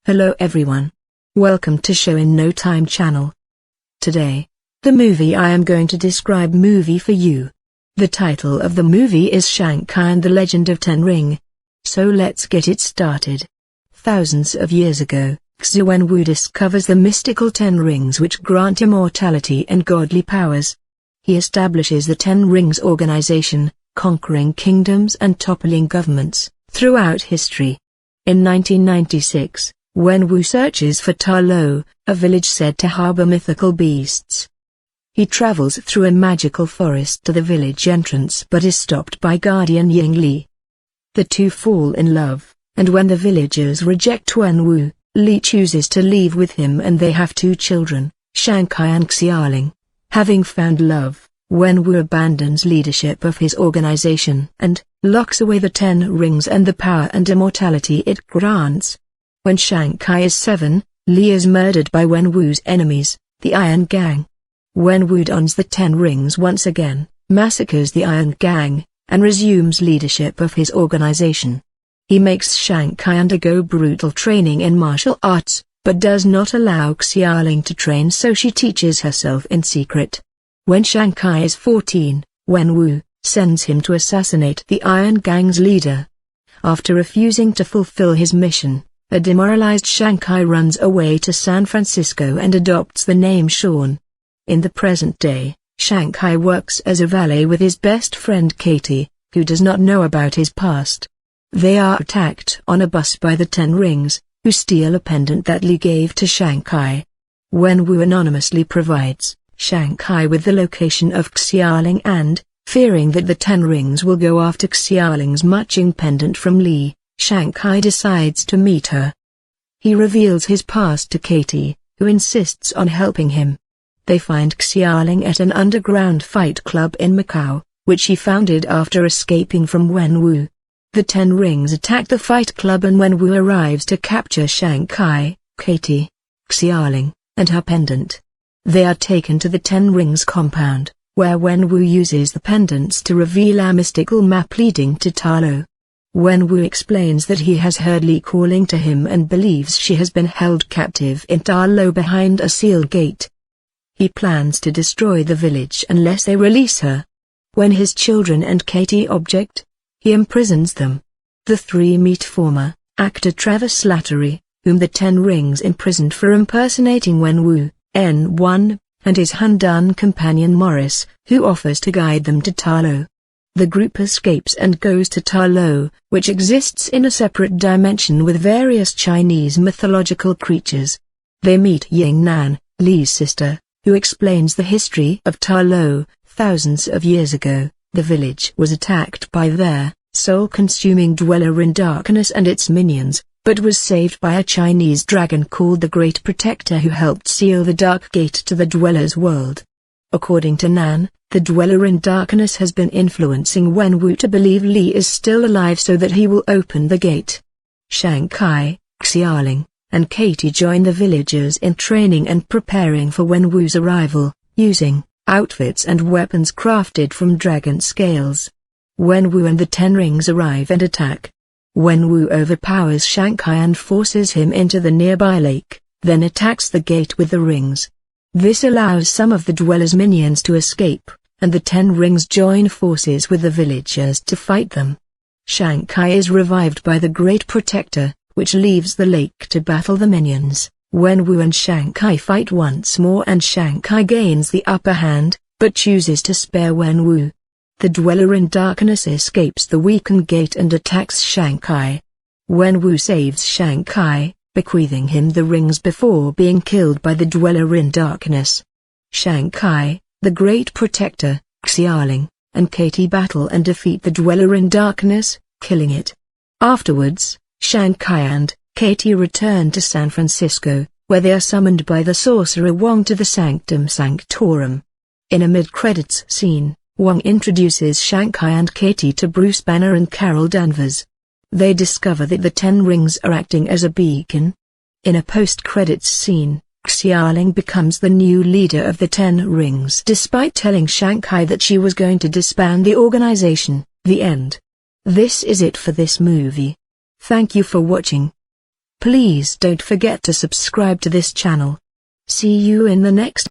Hello everyone. Welcome to Show in No Time channel. Today, the movie I am going to describe movie for you. The title of the movie is Shang-Chi and the Legend of Ten Ring. So let's get it started. Thousands of years ago, Wenwu discovers the mystical Ten Rings which grant immortality and godly powers. He establishes the Ten Rings organization, conquering kingdoms and toppling governments throughout history. In 1996, Wenwu searches for Ta Lo, a village said to harbor mythical beasts. He travels through a magical forest to the village entrance but is stopped by guardian Ying Li. The two fall in love, and when the villagers reject Wenwu, Li chooses to leave with him and they have two children, Shang-Chi and Xialing. Having found love, Wenwu abandons leadership of his organization and locks away the Ten Rings and the power and immortality it grants. When Shang-Chi is 7, Li is murdered by Wenwu's enemies, the Iron Gang. Wenwu dons the Ten Rings once again, massacres the Iron Gang, and resumes leadership of his organization. He makes Shang-Chi undergo brutal training in martial arts, but does not allow Xialing to train, so she teaches herself in secret. When Shang-Chi is 14, Wenwu sends him to assassinate the Iron Gang's leader. After refusing to fulfill his mission, a demoralized Shang-Chi runs away to San Francisco and adopts the name Sean. In the present day, Shang-Chi works as a valet with his best friend Katie, who does not know about his past. They are attacked on a bus by the Ten Rings, who steal a pendant that Li gave to Shang-Chi. Wenwu anonymously provides Shang-Chi with the location of Xialing and, fearing that the Ten Rings will go after Xialing's matching pendant from Li, Shang-Chi decides to meet her. He reveals his past to Katie, who insists on helping him. They find Xialing at an underground fight club in Macau, which he founded after escaping from Wenwu. The Ten Rings attack the fight club and Wenwu arrives to capture Shang-Chi, Katie, Xialing, and her pendant. They are taken to the Ten Rings compound, where Wenwu uses the pendants to reveal a mystical map leading to Ta Lo. Wenwu explains that he has heard Li calling to him and believes she has been held captive in Ta Lo behind a sealed gate. He plans to destroy the village unless they release her. When his children and Katie object, he imprisons them. The three meet former actor Travis Slattery, whom the Ten Rings imprisoned for impersonating Wenwu, N1, and his Hundun companion Morris, who offers to guide them to Ta Lo. The group escapes and goes to Ta Lo, which exists in a separate dimension with various Chinese mythological creatures. They meet Ying Nan, Li's sister, who explains the history of Ta Lo. Thousands of years ago, the village was attacked by their soul-consuming dweller in darkness and its minions, but was saved by a Chinese dragon called the Great Protector who helped seal the Dark Gate to the dweller's world. According to Nan, the dweller in darkness has been influencing Wenwu to believe Li is still alive so that he will open the gate. Shang-Chi, Xialing, and Katie join the villagers in training and preparing for Wenwu's arrival, using outfits and weapons crafted from dragon scales. Wenwu and the Ten Rings arrive and attack. Wenwu overpowers Shang-Chi and forces him into the nearby lake, then attacks the gate with the rings. This allows some of the dwellers' minions to escape, and the Ten Rings join forces with the villagers to fight them. Shang-Chi is revived by the Great Protector, which leaves the lake to battle the minions. Wenwu and Shang-Chi fight once more and Shang-Chi gains the upper hand, but chooses to spare Wenwu. The dweller in darkness escapes the weakened gate and attacks Shang-Chi. Wenwu saves Shang-Chi, bequeathing him the rings before being killed by the dweller in darkness. Shang-Chi, the Great Protector, Xialing, and Katie battle and defeat the dweller in darkness, killing it. Afterwards, Shang-Chi and Katie return to San Francisco, where they are summoned by the sorcerer Wong to the Sanctum Sanctorum. In a mid-credits scene, Wong introduces Shang-Chi and Katie to Bruce Banner and Carol Danvers. They discover that the Ten Rings are acting as a beacon. In a post-credits scene, Xialing becomes the new leader of the Ten Rings despite telling Shang-Chi that she was going to disband the organization. The end. This is it for this movie. Thank you for watching. Please don't forget to subscribe to this channel. See you in the next